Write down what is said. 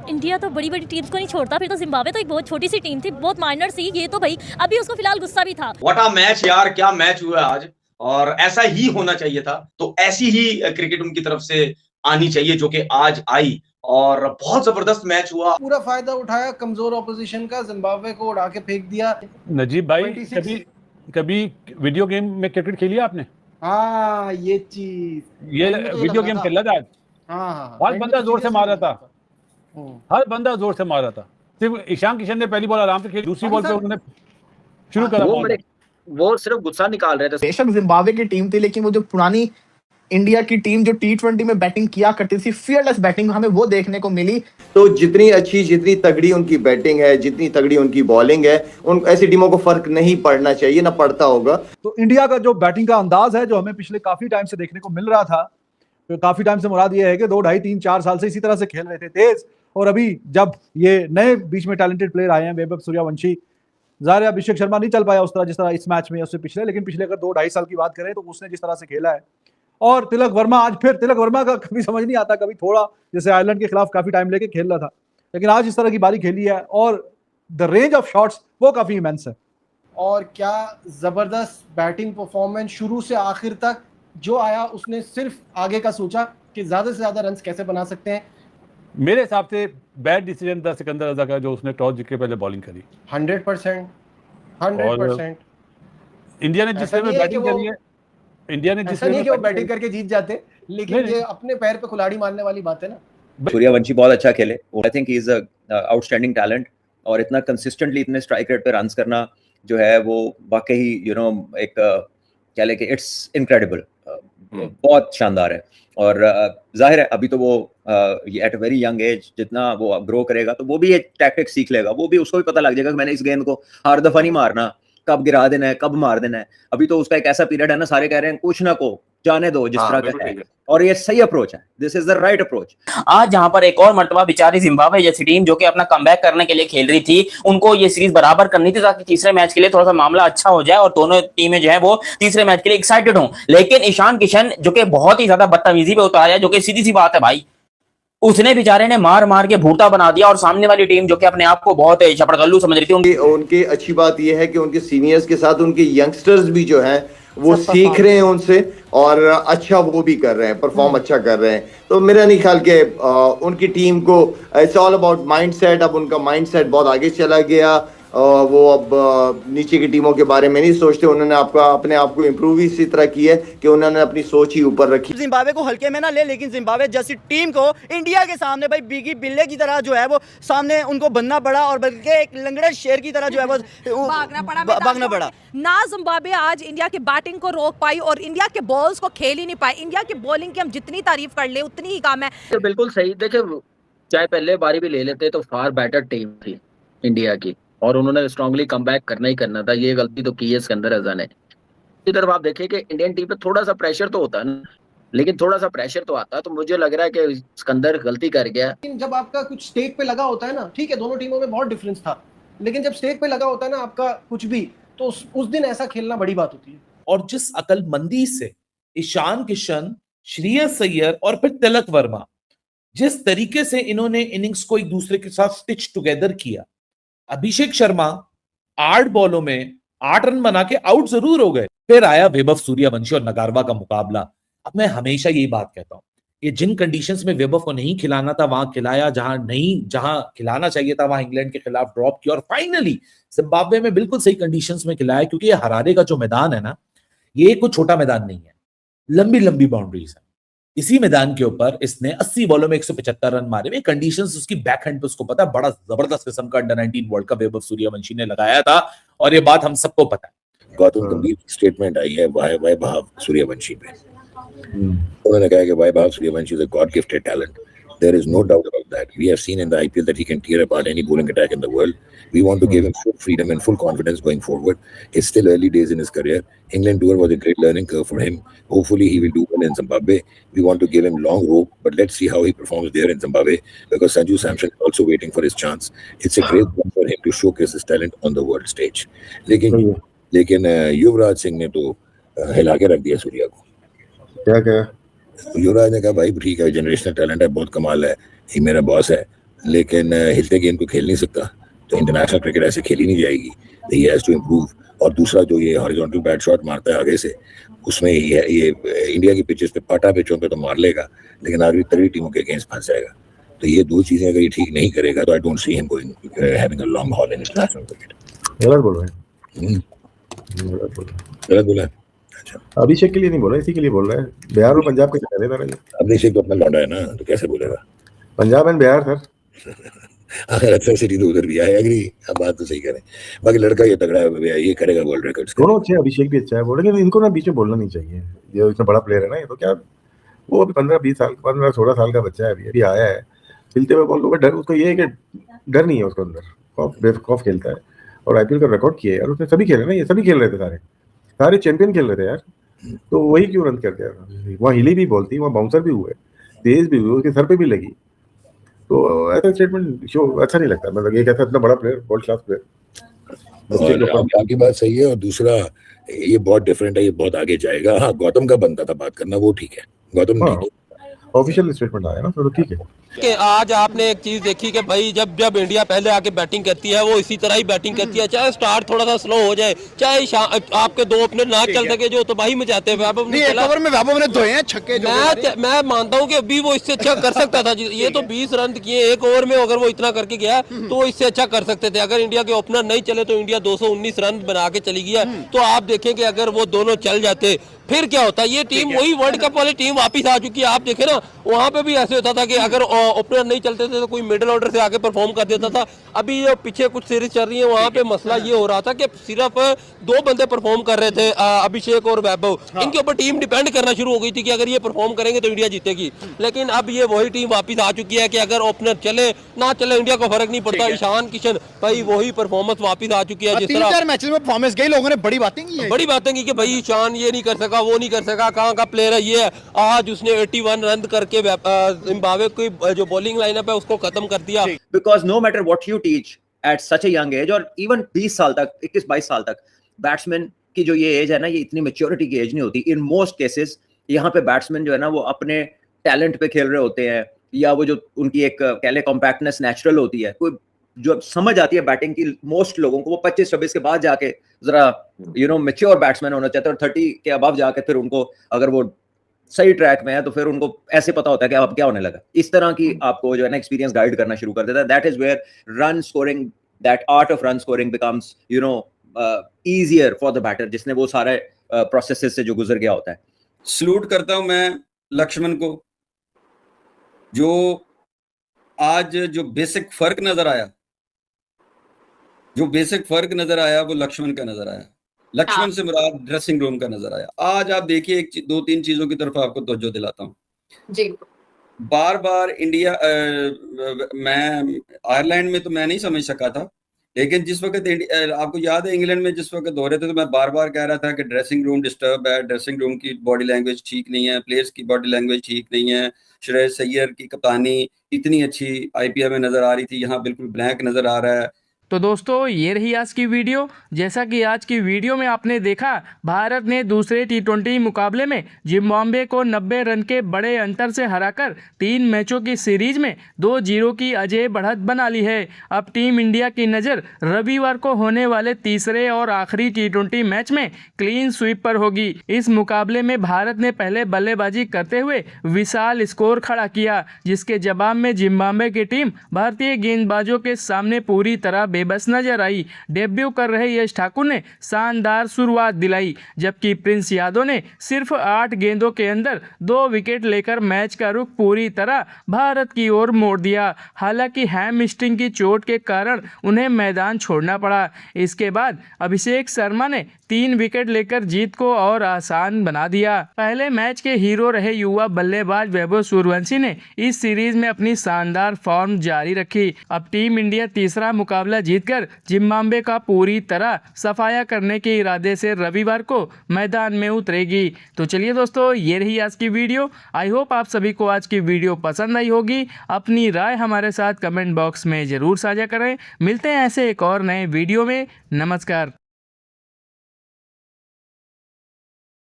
India तो बड़ी बड़ी टीम्स को नहीं छोड़ता, फिर तो जिम्बाब्वे तो एक बहुत छोटी सी टीम थी, बहुत माइनर सी, ये तो भाई अभी उसको फिलहाल गुस्सा भी था। व्हाट अ मैच यार, क्या मैच हुआ आज, और ऐसा ही होना चाहिए था। तो ऐसी ही क्रिकेट उनकी तरफ से आनी चाहिए जो कि आज आई, और बहुत जबरदस्त मैच हुआ। पूरा फायदा उठाया कमजोर ऑपोजिशन का, जिम्बाब्वे को उड़ा के फेंक दिया। नजीब भाई 26 कभी वीडियो गेम में क्रिकेट खेली आपने? हाँ ये चीज, ये वीडियो गेम खेला था आज। हाँ हर बंदा जोर से मार रहा था, हर बंदा जोर से मार रहा था। सिर्फ ईशान किशन ने पहली बॉल आराम से खेली, दूसरी बॉल पे उन्होंने शुरू करा। वो सिर्फ गुस्सा निकाल रहे थे। बेशक जिम्बाब्वे की टीम थी, लेकिन वो जो पुरानी इंडिया की टीम जो T20 में बैटिंग किया करती थी, फियरलेस बैटिंग हमें वो देखने को मिली। तो जितनी अच्छी, जितनी तगड़ी उनकी बैटिंग है, जितनी तगड़ी उनकी बॉलिंग है, उन ऐसी टीमों को फर्क नहीं पड़ना चाहिए, ना पड़ता होगा। तो इंडिया का जो बैटिंग का अंदाज है, जो हमें पिछले काफी टाइम से देखने को मिल रहा था, तो काफी टाइम से मुराद ये है कि 2, 2.5, 3, 4 साल से इसी तरह से खेल रहे थे तेज। और अभी जब ये नए बीच में टैलेंटेड प्लेयर आए हैं, वैभव सूर्यवंशी, ज़ाहिर है अभिषेक शर्मा नहीं चल पाया उस तरह जिस तरह इस मैच में उससे पिछले, लेकिन पिछले अगर 2, 2.5 साल की बात करें तो उसने जिस तरह से खेला है। और तिलक वर्मा आज फिर, तिलक वर्मा का कभी समझ नहीं आता, कभी थोड़ा जैसे आयरलैंड के खिलाफ काफी टाइम लेके खेल रहा था, लेकिन आज इस तरह की बारी खेली है और द रेंज ऑफ शॉट्स वो काफी इमेंस है। और क्या जबरदस्त बैटिंग परफॉर्मेंस, शुरू से आखिर तक जो आया उसने सिर्फ आगे का सोचा कि ज्यादा से ज्यादा रन कैसे बना सकते हैं। मेरे हिसाब से बैड डिसीजन था सिकंदर रजा का, जो उसने टॉस जीत के पहले बॉलिंग करी। 100%। इंडिया ने जिस तरह में बैटिंग करी है, इंडिया ने जिस तरह नहीं कि वो बैटिंग करके जीत जाते, लेकिन ये अपने पैर पे कुल्हाड़ी मारने वाली बात है ना। सूर्यवंशी बहुत अच्छा खेले, I think he is a outstanding talent, और इतना कंसिस्टेंटली इतने स्ट्राइक रेट पे रन्स करना जो है वो वाकई एक क्या लेके इट्स इनक्रेडिबल, बहुत शानदार है। और जाहिर है अभी तो वो at a very young age जितना वो ग्रो करेगा तो वो भी एक टैक्टिक सीख लेगा, वो भी उसको भी पता लग जाएगा कि मैंने इस गेंद को हर दफा नहीं मारना, कब गिरा देना है, कब मार देना है। अभी तो उसका एक ऐसा पीरियड है ना, सारे कह रहे हैं कुछ ना को जाने दो जिस तरह का है, और ये सही अप्रोच है, this is the right approach. आज जहां पर एक और मर्तबा बेचारी जिम्बाब्वे जैसी टीम जो कि अपना कमबैक करने के लिए खेल रही थी, उनको ये सीरीज बराबर करनी थी ताकि तीसरे मैच के लिए थोड़ा सा मामला अच्छा हो जाए और दोनों टीमें जो है वो तीसरे मैच के लिए एक्साइटेड हों। लेकिन ईशान किशन जो कि बहुत ही ज्यादा बदतमीजी पे उतारा, जो कि सीधी सी बात है भाई, उसने बेचारे ने मार मार के भूता बना दिया। और सामने वाली टीम जो कि अपने आप को बहुत चपड़गल्लू समझ रही थी, उनकी अच्छी बात यह है कि उनके सीनियर्स के साथ उनके यंगस्टर्स भी जो हैं वो सीख रहे हैं उनसे, और अच्छा वो भी कर रहे हैं, परफॉर्म अच्छा कर रहे हैं। तो मेरा नहीं ख्याल कि उनकी टीम को इट्स ऑल अबाउट माइंडसेट। अब उनका माइंडसेट बहुत आगे चला गया, वो अब नीचे की टीमों के बारे में नहीं सोचते। उन्होंने अपने आप को इम्प्रूव इसी तरह की है कि उन्होंने अपनी सोच ही ऊपर रखी। जिम्बाब्वे को हल्के में ना ले, लेकिन जिम्बाब्वे जैसी टीम को इंडिया के सामने भाई बीगी बिल्ले की तरह जो है वो सामने उनको बनना पड़ा, और बल्कि एक लंगड़े शेर की तरह जो है वो भागना पड़ा। ना जिम्बाब्वे आज इंडिया की बैटिंग को रोक पाई और इंडिया के बॉल्स को खेल ही नहीं पाए। इंडिया की बॉलिंग की हम जितनी तारीफ कर ले उतनी ही कम है। तो बिल्कुल सही, देखिए चाहे पहले बारी भी ले लेते तो फार बेटर टीम थी इंडिया की, और उन्होंने स्ट्रांगली कमबैक करना ही करना था। ये गलती तो की है सिकंदर रजा ने। इधर आप देखिए कि इंडियन टीम पे थोड़ा सा प्रेशर तो होता है ना, लेकिन थोड़ा सा प्रेशर तो आता है, तो मुझे लग रहा है कि सिकंदर गलती कर गया। लेकिन जब आपका कुछ स्टेक पे लगा होता है ना, ठीक है दोनों टीमों में बहुत डिफरेंस था, लेकिन जब स्टेक पे लगा होता है ना आपका कुछ भी, तो उस दिन ऐसा खेलना बड़ी बात होती है। और जिस अकलमंदी से ईशान किशन, श्रेयस अय्यर और फिर तिलक वर्मा, जिस तरीके से इन्होंने इनिंग्स को एक दूसरे के साथ स्टिच टुगेदर किया। अभिषेक शर्मा 8 बॉलों में 8 रन बना के आउट जरूर हो गए। फिर आया वैभव सूर्यवंशी और नगारवा का मुकाबला। अब मैं हमेशा यही बात कहता हूं, ये जिन कंडीशंस में वैभव को नहीं खिलाना था वहां खिलाया, जहां खिलाना चाहिए था वहां इंग्लैंड के खिलाफ ड्रॉप किया, और फाइनली जिम्बाब्वे में बिल्कुल सही कंडीशंस में खिलाया। क्योंकि ये हरारे का जो मैदान है ना, ये कोई छोटा मैदान नहीं है, लंबी लंबी बाउंड्रीज है। इसी मैदान के ऊपर इसने 80 बॉलों में 175 रन मारे हुए। कंडीशंस उसकी बैकहैंड पे उसको पता है, बड़ा जबरदस्त किस्म का under 19 world cup Vaibhav Suryavanshi ने लगाया था, और ये बात हम सबको पता है। गौतम गंभीर की स्टेटमेंट आई है वैभव सूर्यवंशी पे। उन्होंने कहा कि Vaibhav Suryavanshi is a god gifted talent. There is no doubt about that. We have seen in the IPL that he can tear apart any bowling attack in the world. We want to give him full freedom and full confidence going forward. It's still early days in his career. England tour was a great learning curve for him. Hopefully he will do well in Zimbabwe. We want to give him long rope, but let's see how he performs there in Zimbabwe, because Sanju Samson is also waiting for his chance. It's a great one for him to showcase his talent on the world stage. लेकिन युवराज सिंह ने तो हिला के रख दिया सूर्या को। क्या युवराज ने कहा भाई ठीक है, जनरेशनल टैलेंट है, बहुत कमाल है, ये मेरा बॉस है, लेकिन हिलते गेंद को खेल नहीं सकता, तो इंटरनेशनल क्रिकेट ऐसे खेली नहीं जाएगी। He has to improve. और दूसरा जो ये हॉरिजॉन्टल बैट शॉट मारता है आगे से, उसमें ये इंडिया की पिचेस पे पाटा पिचों पे तो मार लेगा, लेकिन आगे तगड़ी टीमों के अगेंस्ट फंस जाएगा। तो ये दो चीजें अगर ये ठीक नहीं करेगा तो I don't see him going having a long haul in international cricket. गलत बोल रहे हैं, गलत बोला। अच्छा, अभिषेक के लिए नहीं बोल रहा, इसी के लिए बोल रहा है। बिहार और पंजाब के चले जा रहे हैं। अभिषेक तो अपना लौंडा है ना, तो कैसे बोलेगा? Punjab and Bihar sir. अगर अक्सर सिटी तो उधर भी है, एग्री। अब बात तो सही करें, बाकी लड़का ये तगड़ा है भैया, ये करेगा वर्ल्ड रिकॉर्ड्स। दोनों अच्छे हैं, अभिषेक भी अच्छा है, बोल लेकिन इनको ना बीच में बोलना नहीं चाहिए। ये इतना बड़ा प्लेयर है ना, ये तो क्या, वो अभी 15-16 साल का बच्चा है, अभी आया है, खेलते हुए बॉल को डर, उसको ये है कि डर नहीं है उसके अंदर, बेवकूफ खेलता है। और आईपीएल का रिकॉर्ड किया है यार उसने, सभी खेले ना, ये सभी खेल रहे थे, सारे चैंपियन खेल रहे थे यार, तो वही क्यों रन कर दिया? वहाँ हिली भी बॉल थी, वहाँ बाउंसर भी हुए, तेज भी हुए, उसके सर पे भी लगी, तो ऐसा स्टेटमेंट शो अच्छा नहीं लगता। मतलब ये कहता है इतना बड़ा प्लेयर, वर्ल्ड क्लास प्लेयर। आपकी बात सही है। और दूसरा, ये बहुत डिफरेंट है, ये बहुत आगे जाएगा। हाँ, गौतम का बनता था बात करना, वो ठीक है, गौतम ठीक है, ऑफिशियल स्टेटमेंट आया ना, तो ठीक है। कि आज आपने एक चीज देखी कि भाई जब जब इंडिया पहले आके बैटिंग करती है वो इसी तरह ही बैटिंग करती है, चाहे स्टार्ट थोड़ा सा स्लो हो जाए, चाहे आपके दो ओपनर ना चल सके, जो तबाही मचाते हैं। वैभव ने ओवर में वैभव ने धोए हैं छक्के। मैं मानता हूं कि अभी वो इससे अच्छा कर सकता था। ये तो 20 रन किए एक ओवर में, अगर वो इतना करके गया तो वो इससे अच्छा कर सकते थे। अगर इंडिया के ओपनर नहीं चले तो इंडिया 219 रन बना के चली गया। तो आप देखें कि अगर वो दोनों चल जाते फिर क्या होता। ये टीम वही वर्ल्ड कप वाली टीम वापस आ चुकी है। आप देखें ना, वहां पे भी ऐसे होता था कि अगर ओपनर नहीं चलते थे तो कोई मिडिल ऑर्डर से आके परफॉर्म कर देता था। अभी ये पीछे कुछ सीरीज चल रही है, वहां पे मसला ये हो रहा था कि सिर्फ 2 बंदे परफॉर्म कर रहे थे, अभिषेक और वैभव। इनके ऊपर टीम डिपेंड करना शुरू हो गई थी कि अगर ये परफॉर्म करेंगे तो इंडिया जीतेगी। लेकिन अब ये वही टीम वापस आ चुकी है कि अगर ओपनर चले ना चले इंडिया को फर्क नहीं पड़ता। ईशान किशन भाई वही परफॉर्मेंस वापस आ चुकी है। जिस तरह 3-4 मैचेस में परफॉर्मेंस गई, लोगों ने बड़ी बातें की कि भाई ईशान ये नहीं कर सका, वो नहीं कर सका, कहाँ का प्लेयर है ये है। आज उसने 81 रन करके जिम्बाब्वे की जो बॉलिंग लाइनअप है उसको खत्म कर दिया। Because no matter what you teach at such a young age, और इवन 20 साल तक, 21-22 साल तक बैट्समैन की जो ये एज है ना, ये इतनी मैच्योरिटी की एज नहीं होती इन मोस्ट केसेस। यहाँ पे बैट्समैन जो है ना वो अपने टैलेंट पे खेल रहे होते हैं, या वो जो उनकी एक कह ले कॉम्पैक्टनेस नेचुरल होती है, कोई जो समझ आती है बैटिंग की मोस्ट लोगों को, वो 25-26 के बाद जाके जरा मैच्योर बैट्समैन होना चाहते हैं, और 30 के अबव जाके फिर उनको, अगर वो सही ट्रैक में है तो फिर उनको ऐसे पता होता है कि अब क्या होने लगा। इस तरह की आपको जो है ना एक्सपीरियंस गाइड करना शुरू कर देता है। That is where run scoring, that art of run scoring becomes easier for the batter, जिसने वो सारे प्रोसेसेस से जो गुजर गया होता है। सलूट करता हूं मैं लक्ष्मण को, जो आज जो बेसिक फर्क नजर आया वो लक्ष्मण का नजर आया। लक्ष्मण से मुराद ड्रेसिंग रूम का नजर आया। आज आप देखिए 2-3 चीजों की तरफ आपको तवज्जो दिलाता हूँ जी। बार बार इंडिया मैं आयरलैंड में तो मैं नहीं समझ सका था, लेकिन जिस वक्त आपको याद है इंग्लैंड में जिस वक्त हो रहे थे तो मैं बार बार कह रहा था कि ड्रेसिंग रूम डिस्टर्ब है, ड्रेसिंग रूम की बॉडी लैंग्वेज ठीक नहीं है, प्लेयर्स की बॉडी लैंग्वेज ठीक नहीं है। श्रेयस अय्यर की कप्तानी इतनी अच्छी आईपीएल में नजर आ रही थी, यहाँ बिल्कुल ब्लैंक नजर आ रहा है। तो दोस्तों ये रही आज की वीडियो। जैसा कि आज की वीडियो में आपने देखा, भारत ने दूसरे T20 मुकाबले में जिम्बाब्वे को 90 रन के बड़े अंतर से हराकर 3 मैचों की सीरीज में 2-0 की अजेय बढ़त बना ली है। अब टीम इंडिया की नज़र रविवार को होने वाले तीसरे और आखिरी T20 मैच में क्लीन स्वीप पर होगी। इस मुकाबले में भारत ने पहले बल्लेबाजी करते हुए विशाल स्कोर खड़ा किया, जिसके जवाब में जिम्बाब्वे की टीम भारतीय गेंदबाजों के सामने पूरी तरह बेबस नजर आई। डेब्यू कर रहे यश ठाकुर ने शानदार शुरुआत दिलाई, जबकि प्रिंस यादव ने सिर्फ 8 गेंदों के अंदर 2 विकेट लेकर मैच का रुख पूरी तरह भारत की ओर मोड़ दिया। हालांकि हैमस्ट्रिंग की चोट के कारण उन्हें मैदान छोड़ना पड़ा। इसके बाद अभिषेक शर्मा ने 3 विकेट लेकर जीत को और आसान बना दिया। पहले मैच के हीरो रहे युवा बल्लेबाज वैभव सूर्यवंशी ने इस सीरीज में अपनी शानदार फॉर्म जारी रखी। अब टीम इंडिया तीसरा मुकाबला जीतकर जिम्बाब्वे का पूरी तरह सफाया करने के इरादे से रविवार को मैदान में उतरेगी। तो चलिए दोस्तों, ये रही आज की वीडियो। आई होप आप सभी को आज की वीडियो पसंद आई होगी। अपनी राय हमारे साथ कमेंट बॉक्स में जरूर साझा करें। मिलते हैं ऐसे एक और नए वीडियो में। नमस्कार।